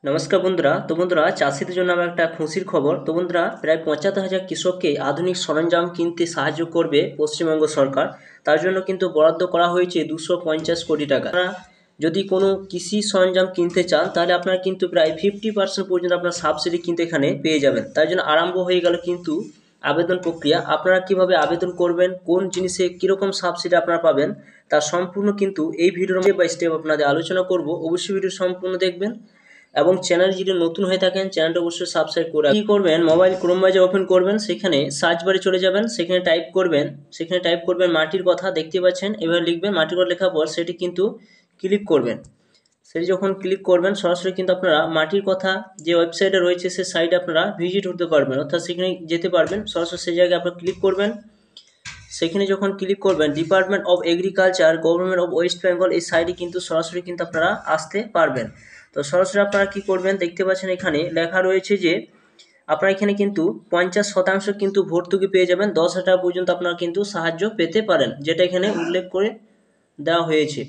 নমস্কার বন্ধুরা। বন্ধুরা, চাষিদের জন্য আমার একটা খুশির খবর। বন্ধুরা, প্রায় ৭৫,০০০ কৃষককে আধুনিক সরঞ্জাম কিনতে সাহায্য করবে পশ্চিমবঙ্গ সরকার। তার জন্য কিন্তু বরাদ্দ করা হয়েছে 250 কোটি টাকা। আপনারা যদি কোনো কৃষি সরঞ্জাম কিনতে চান তাহলে আপনারা কিন্তু প্রায় 50% পর্যন্ত আপনার সাবসিডি কিন্তু এখানে পেয়ে যাবেন। তার জন্য আরম্ভ হয়ে গেল কিন্তু আবেদন প্রক্রিয়া। আপনারা কিভাবে আবেদন করবেন, কোন জিনিসে কীরকম সাবসিডি আপনারা পাবেন, তার সম্পূর্ণ কিন্তু এই ভিডিওর স্টেপ বাই স্টেপ আপনাদের আলোচনা করব। অবশ্যই ভিডিও সম্পূর্ণ দেখবেন এবং চ্যানেল যদি নতুন হয়ে থাকেন চ্যানেলটা অবশ্যই সাবস্ক্রাইব করে কি করবেন, মোবাইল ক্রোম ব্রাউজার ওপেন করবেন, সেখানে সার্চ বারে চলে যাবেন, সেখানে টাইপ করবেন মাটির কথা। দেখতে পাচ্ছেন, এবার লিখবেন মাটির কথা। লেখার পর সেটি কিন্তু ক্লিক করবেন। সেটি যখন ক্লিক করবেন সরাসরি কিন্তু আপনারা মাটির কথা যে ওয়েবসাইটে রয়েছে সে সাইটে আপনারা ভিজিট হতে পারবেন, অর্থাৎ সেখানে যেতে পারবেন। সরাসরি সেই জায়গায় আপনারা ক্লিক করবেন। সেখানে যখন ক্লিক করবেন department of agriculture, government of West Bengal, এই সাইটে কিন্তু সরাসরি কিন্তু আপনারা আসতে পারবেন। তো সরাসরি আপনারা কি করবেন, দেখতে পাচ্ছেন এখানে লেখা রয়েছে যে আপনারা এখানে কিন্তু 50% কিন্তু ভর্তুকি পেয়ে যাবেন। 10,000 টাকা পর্যন্ত আপনারা কিন্তু সাহায্য পেতে পারেন, যেটা এখানে উল্লেখ করে দেওয়া হয়েছে।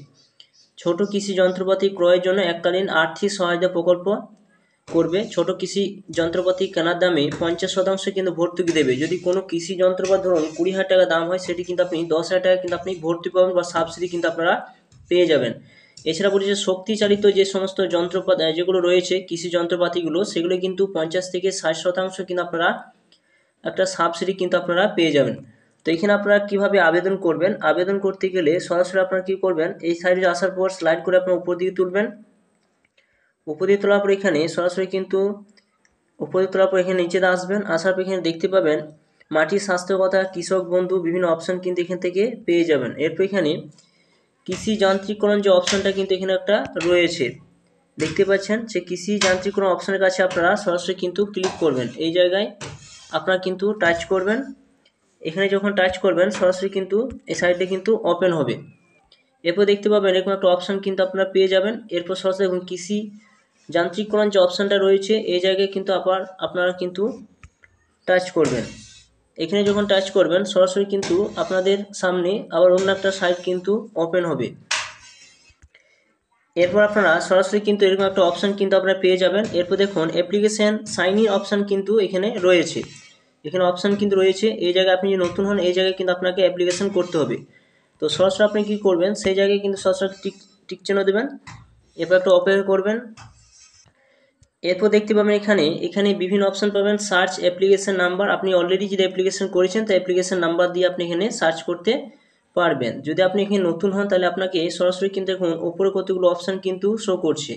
ছোট কৃষি যন্ত্রপাতি ক্রয়ের জন্য এককালীন আর্থিক সহায়তা প্রকল্প করবে। ছোট কৃষি যন্ত্রপাতি কেনার দামে 50% কিন্তু ভর্তুকি দেবে। যদি কোনো কৃষি যন্ত্রপাতি ধরুন 20,000 টাকা দাম হয়, সেটি কিন্তু আপনি 10,000 টাকা কিন্তু আপনি ভর্তি পাবেন বা সাবসিডি কিন্তু আপনারা পেয়ে যাবেন। এছাড়া বলেছে শক্তি চালিত যে সমস্ত যন্ত্রপাতি যেগুলো রয়েছে কৃষি যন্ত্রপাতিগুলো, সেগুলো কিন্তু 50 থেকে 60% কিন্তু আপনারা একটা সাবসিডি কিন্তু আপনারা পেয়ে যাবেন। তো এখানে আপনারা কিভাবে আবেদন করবেন, আবেদন করতে গেলে সরাসরি আপনারা কি করবেন, এই সাইডে আসার পর স্লাইড করে আপনারা উপর দিকে তুলবেন। উপর দিকে তোলার পর এখানে সরাসরি কিন্তু উপরে তোলার পর এখানে নিচে আসবেন। আসার পর এখানে দেখতে পাবেন মাটির স্বাস্থ্য কথা, কৃষক বন্ধু, বিভিন্ন অপশন কিন্তু এখান থেকে পেয়ে যাবেন। এরপর এখানে কৃষি যান্ত্রিকরণ যে অপশনটা কিন্তু এখানে একটা রয়েছে, দেখতে পাচ্ছেন। সে কৃষি যান্ত্রিকরণ অপশনের কাছে আপনারা সরাসরি কিন্তু ক্লিক করবেন। এই জায়গায় আপনারা কিন্তু টাচ করবেন। এখানে যখন টাচ করবেন সরাসরি কিন্তু এই সাইডে কিন্তু ওপেন হবে। এরপর দেখতে পাবেন এরকম একটা অপশন কিন্তু আপনারা পেয়ে যাবেন। এরপর সরাসরি এখন কৃষি যান্ত্রিকরণ যে অপশানটা রয়েছে এই জায়গায় কিন্তু আপনারা কিন্তু টাচ করবেন। এখানে যখন টাচ করবেন সরাসরি কিন্তু আপনাদের সামনে আবার অন্য একটা সাইট কিন্তু ওপেন হবে। এরপর আপনারা সরাসরি কিন্তু এরকম একটা অপশান কিন্তু আপনারা পেয়ে যাবেন। এরপর দেখুন অ্যাপ্লিকেশান সাইন ইন অপশান কিন্তু এখানে রয়েছে। এখানে অপশান কিন্তু রয়েছে। এই জায়গায় আপনি যদি নতুন হন এই জায়গায় কিন্তু আপনাকে অ্যাপ্লিকেশান করতে হবে। তো সরাসরি আপনি কী করবেন, সেই জায়গায় কিন্তু সরাসরি টিক চিহ্ন দেবেন। এরপর একটা অপেক্ষা করবেন। এরপর দেখতে পাবেন এখানে বিভিন্ন অপশান পাবেন। সার্চ অ্যাপ্লিকেশান নাম্বার, আপনি অলরেডি যদি অ্যাপ্লিকেশান করেছেন তো অ্যাপ্লিকেশান নাম্বার দিয়ে আপনি এখানে সার্চ করতে পারবেন। যদি আপনি এখানে নতুন হন তাহলে আপনাকে সরাসরি কিন্তু দেখুন ওপরে কতগুলো অপশান কিন্তু শো করছে।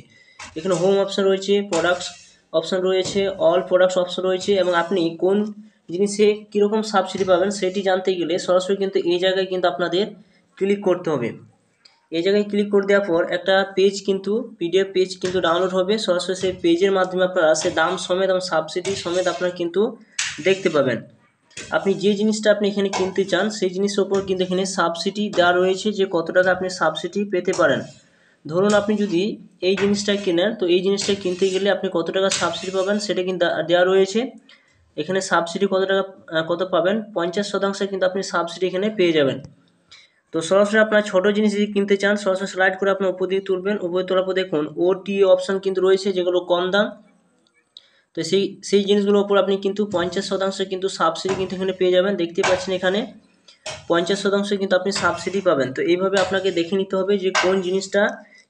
এখানে হোম অপশান রয়েছে, প্রোডাক্টস অপশান রয়েছে, অল প্রোডাক্টস অপশান রয়েছে, এবং আপনি কোন জিনিসে কীরকম সাবসিডি পাবেন সেটি জানতে গেলে সরাসরি কিন্তু এই জায়গায় কিন্তু আপনাদের ক্লিক করতে হবে। এই জায়গায় ক্লিক করে দেওয়ার পর একটা পেজ কিন্তু পিডিএফ পেজ কিন্তু ডাউনলোড হবে। সরাসরি সেই পেজের মাধ্যমে আপনারা সে দাম সমেত এবং সাবসিডি সমেত আপনারা কিন্তু দেখতে পাবেন। আপনি যে জিনিসটা আপনি এখানে কিনতে চান সেই জিনিসের ওপর কিন্তু এখানে সাবসিডি দেওয়া রয়েছে, যে কত টাকা আপনি সাবসিডি পেতে পারেন। ধরুন আপনি যদি এই জিনিসটা কেনেন তো এই জিনিসটা কিনতে গেলে আপনি কত টাকা সাবসিডি পাবেন সেটা কিন্তু দেওয়া রয়েছে। এখানে সাবসিডি কত টাকা কত পাবেন, 50% কিন্তু আপনি সাবসিডি এখানে পেয়ে যাবেন। তো সরাসরি আপনার ছোটো জিনিস যদি কিনতে চান সরাসরি স্লাইড করে আপনার উপর দিকে তুলবেন। উপরে তোলার পর দেখুন ওটি অপশান কিন্তু রয়েছে যেগুলো কম দাম। তো সেই জিনিসগুলোর উপর আপনি কিন্তু 50% কিন্তু সাবসিডি কিন্তু এখানে পেয়ে যাবেন। দেখতে পাচ্ছেন এখানে 50% কিন্তু আপনি সাবসিডি পাবেন। তো এইভাবে আপনাকে দেখে নিতে হবে যে কোন জিনিসটা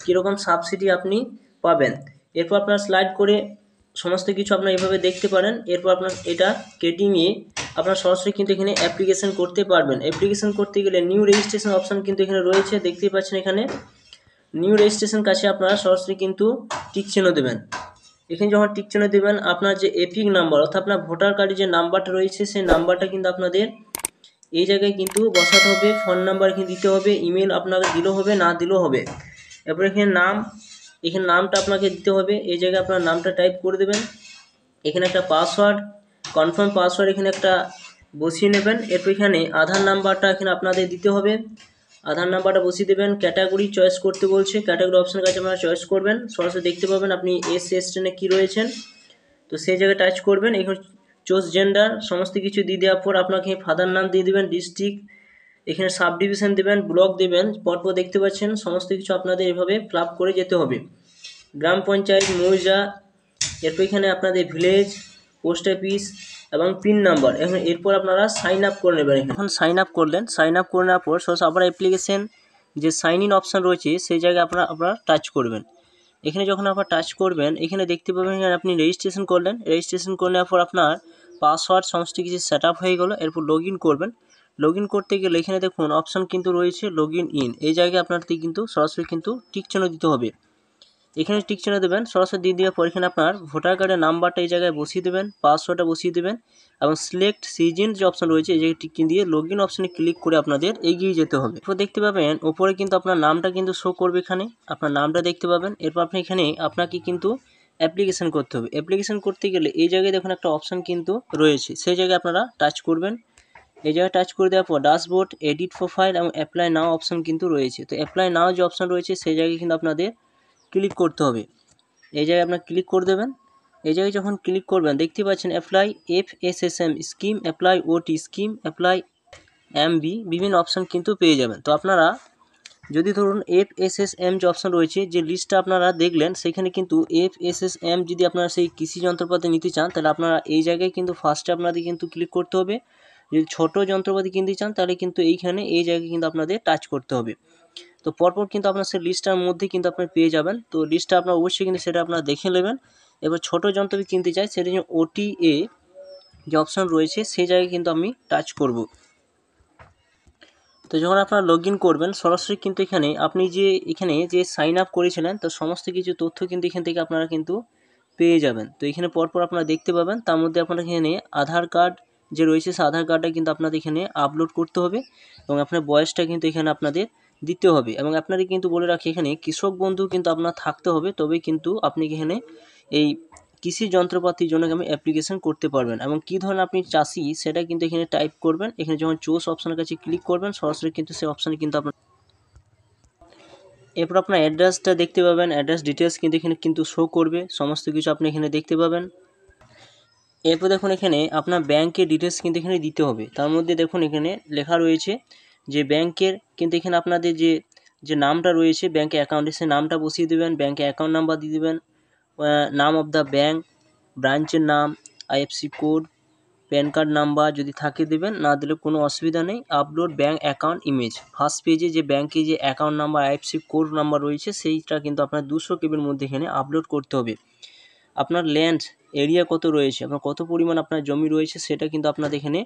কীরকম সাবসিডি আপনি পাবেন। এরপর আপনার স্লাইড করে সমস্ত কিছু আপনার এভাবে দেখতে পারেন। এরপর আপনার এটা কেটে নিয়ে আপনার সরাসরি কিন্তু এখানে অ্যাপ্লিকেশন করতে পারবেন। অ্যাপ্লিকেশন করতে গেলে নিউ রেজিস্ট্রেশন অপশান কিন্তু এখানে রয়েছে, দেখতেই পাচ্ছেন। এখানে নিউ রেজিস্ট্রেশন কাছে আপনারা সরাসরি কিন্তু টিক চিহ্ন দেবেন। এখানে যখন টিক চিহ্ন দেবেন আপনার যে এপিক নাম্বার অর্থাৎ আপনার ভোটার কার্ডের যে নাম্বারটা রয়েছে সেই নাম্বারটা কিন্তু আপনাদের এই জায়গায় কিন্তু বসাতে হবে। ফোন নাম্বার এখানে দিতে হবে, ইমেল আপনাকে দিলেও হবে না দিলেও হবে। এরপর এখানে নামটা আপনাকে দিতে হবে। এই জায়গায় আপনার নামটা টাইপ করে দেবেন। এখানে একটা পাসওয়ার্ড, কনফার্ম পাসওয়ার্ড এখানে একটা বসিয়ে নেবেন। এরপর এখানে আধার নাম্বারটা এখানে আপনাদের দিতে হবে। আধার নাম্বারটা বসিয়ে দেবেন। ক্যাটাগরি চয়েস করতে বলছে, ক্যাটাগরি অপশানের কাছে আপনারা চয়েস করবেন। সরাসরি দেখতে পাবেন আপনি এস টেনে কী রয়েছেন, তো সেই জায়গায় টাচ করবেন। এখানে চুজ জেন্ডার সমস্ত কিছু দিয়ে দেওয়ার পর আপনাকে ফাদার নাম দিয়ে দেবেন, ডিস্ট্রিক্ট, এখানে সাব ডিভিশন দেবেন, ব্লক দেবেন। পরপর দেখতে পাচ্ছেন সমস্ত কিছু আপনাদের এভাবে ফিল আপ করে যেতে হবে। গ্রাম পঞ্চায়েত, মৌজা, এরপর এখানে আপনাদের ভিলেজ, পোস্ট অফিস এবং পিন নাম্বার, এখন এরপর আপনারা সাইন আপ করে নেবেন। এখন সাইন আপ করলেন, সাইন আপ করে নেওয়ার পর সরাসরি আবার অ্যাপ্লিকেশন যে সাইন ইন অপশান রয়েছে সেই জায়গায় আপনারা টাচ করবেন। এখানে যখন আপনারা টাচ করবেন এখানে দেখতে পাবেন এখানে আপনি রেজিস্ট্রেশন করলেন, রেজিস্ট্রেশন করে নেওয়ার পর আপনার পাসওয়ার্ড সমস্ত কিছু সেট আপ হয়ে গেলো। এরপর লগ ইন করবেন, লগ ইন করতে গেলে এখানে দেখুন অপশান কিন্তু রয়েছে লগ ইন, এই জায়গায় আপনাদের কিন্তু সরাসরি কিন্তু টিক চিহ্ন দিতে হবে। এখানে টিক চিহ্ন দেবেন, সরাসরি দিয়ে দেওয়ার পর এখানে আপনার ভোটার কার্ডের নাম্বারটা এই জায়গায় বসিয়ে দেবেন, পাসওয়ার্ডটা বসিয়ে দেবেন এবং সিলেক্ট সিজন যে অপশন রয়েছে এই জায়গায় টিক চিহ্ন দিয়ে লগ ইন অপশনে ক্লিক করে আপনাদের এগিয়ে যেতে হবে। এরপর দেখতে পাবেন ওপরে কিন্তু আপনার নামটা কিন্তু শো করবে, এখানে আপনার নামটা দেখতে পাবেন। এরপর আপনি এখানে আপনাকে কিন্তু অ্যাপ্লিকেশন করতে হবে। অ্যাপ্লিকেশন করতে গেলে এই জায়গায় দেখুন একটা অপশান কিন্তু রয়েছে, সেই জায়গায় আপনারা টাচ করবেন। এই জায়গায় টাচ করে দেওয়ার পর ড্যাশবোর্ড, এডিট প্রোফাইল এবং অ্যাপ্লাই নাও অপশান কিন্তু রয়েছে। তো অ্যাপ্লাই নাও যে অপশান রয়েছে সেই জায়গায় কিন্তু আপনাদের ক্লিক করতে হবে। এই জায়গায় আপনার ক্লিক করে দেবেন। এই জায়গায় যখন ক্লিক করবেন দেখতে পাচ্ছেন apply FSSM scheme, apply OT scheme, apply MB, বিভিন্ন অপশান কিন্তু পেয়ে যাবেন। তো আপনারা যদি ধরুন FSSM যে অপশান রয়েছে, যে লিস্টটা আপনারা দেখলেন সেখানে কিন্তু FSSM যদি আপনারা সেই কৃষি যন্ত্রপাতি নিতে চান তাহলে আপনারা এই জায়গায় কিন্তু ফার্স্টে আপনাদের কিন্তু ক্লিক করতে হবে। যদি ছোট যন্ত্রপাতি কিনতে চান তাহলে কিন্তু এইখানে এই জায়গায় কিন্তু আপনাদের টাচ করতে হবে। তো পরপর কিন্তু আপনার সেই লিস্টটার মধ্যে কিন্তু আপনি পেয়ে যাবেন। তো লিস্টটা আপনার অবশ্যই কিন্তু সেটা আপনারা দেখে নেবেন। এবার ছোটো যন্ত্রপাতি কিনতে চাই সেটা জন্য OTA যে অপশান রয়েছে সেই জায়গায় কিন্তু আমি টাচ করব। তো যখন আপনারা লগ ইন করবেন সরাসরি কিন্তু এখানে আপনি যে সাইন আপ করেছিলেন তো সমস্ত কিছু তথ্য কিন্তু এখান থেকে আপনারা কিন্তু পেয়ে যাবেন। তো এখানে পরপর আপনারা দেখতে পাবেন, তার মধ্যে আপনারা এখানে আধার কার্ড যে রয়েছে সেই আধার কার্ডটা কিন্তু আপনাদের এখানে আপলোড করতে হবে এবং আপনার বয়সটা কিন্তু এখানে আপনাদের দিতে হবে। এবং আপনাদের কিন্তু বলে রাখি এখানে কৃষক বন্ধু কিন্তু আপনার থাকতে হবে, তবেই কিন্তু আপনি এখানে এই কৃষি যন্ত্রপাতির জন্য আমি অ্যাপ্লিকেশন করতে পারবেন। এবং কী ধরনের আপনি চাষি সেটা কিন্তু এখানে টাইপ করবেন। এখানে যখন চুজ অপশানের কাছে ক্লিক করবেন সরাসরি কিন্তু সেই অপশানে কিন্তু আপনার এরপর আপনার অ্যাড্রেসটা দেখতে পাবেন, অ্যাড্রেস ডিটেলস কিন্তু এখানে কিন্তু শো করবে, সমস্ত কিছু আপনি এখানে দেখতে পাবেন। এরপর দেখুন এখানে আপনার ব্যাংকের ডিটেলস কিন্তু এখানে দিতে হবে। তার মধ্যে দেখুন এখানে লেখা রয়েছে যে ব্যাংকের কিন্তু এখানে আপনাদের যে নামটা রয়েছে ব্যাংকের অ্যাকাউন্টে সেই নামটা বসিয়ে দেবেন, ব্যাংকের অ্যাকাউন্ট নাম্বার দিয়ে দেবেন, নাম অফ দ্য ব্যাংক, ব্রাঞ্চের নাম, IFSC code, pan card number যদি থাকে দেবেন, না দিলে কোনো অসুবিধা নেই। Upload bank account image, first পেজে যে ব্যাংকে যে account number IFSC code number রয়েছে সেইটা কিন্তু আপনার 200 KB মধ্যে এখানে আপলোড করতে হবে। আপনার ল্যান্ড এরিয়া কত রয়েছে, আপনার কত পরিমাণ আপনার জমি রয়েছে সেটা কিন্তু আপনাদের এখানে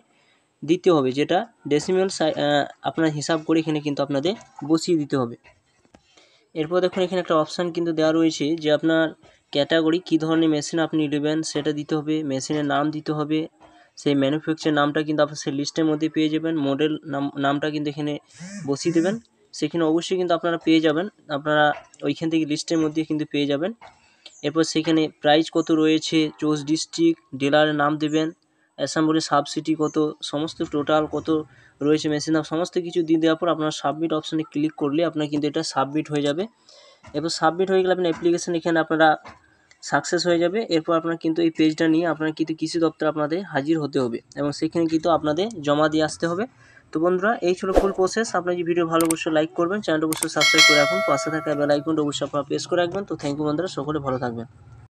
দিতে হবে, যেটা ডেসিমেল আপনার হিসাব করে এখানে কিন্তু আপনাদের বসিয়ে দিতে হবে। এরপর দেখুন এখানে একটা অপশান কিন্তু দেওয়া রয়েছে যে আপনার ক্যাটাগরি কী ধরনের মেশিন আপনি নেবেন সেটা দিতে হবে, মেশিনের নাম দিতে হবে, সেই ম্যানুফ্যাকচার নামটা কিন্তু আপনার সেই লিস্টের মধ্যে পেয়ে যাবেন, মডেল নামটা কিন্তু এখানে বসিয়ে দেবেন, সেখানে অবশ্যই কিন্তু আপনারা পেয়ে যাবেন, আপনারা ওইখান থেকে লিস্টের মধ্যে কিন্তু পেয়ে যাবেন। এরপর সেখানে প্রাইস কত রয়েছে, চুজ ডিস্ট্রিক্ট, ডিলারের নাম দেবেন, অ্যাসেম্বলি সাবসিডি কত, সমস্ত টোটাল কত রয়েছে মেশিন দাম সমস্ত কিছু দিয়ে দেওয়ার পর আপনার সাবমিট অপশানে ক্লিক করলে আপনার কিন্তু এটা সাবমিট হয়ে যাবে। এরপর সাবমিট হয়ে গেলে আপনার অ্যাপ্লিকেশান এখানে আপনারা সাকসেস হয়ে যাবে। এরপর আপনার কিন্তু এই পেজটা নিয়ে আপনার কিন্তু কৃষি দপ্তর আপনাদের হাজির হতে হবে এবং সেখানে কিন্তু আপনাদের জমা দিয়ে আসতে হবে। তো বন্ধুরা এই ছিল ফুল প্রসেস। আপনার যে ভিডিও ভালো অবশ্যই লাইক করবেন, চ্যানেলটা অবশ্যই সাবস্ক্রাইব করে রাখুন, পাশে থাকা বেল আইকনটা অবশ্যই আপনারা প্রেস করে রাখবেন। তো থ্যাংক ইউ বন্ধুরা, সকলে ভালো থাকবেন।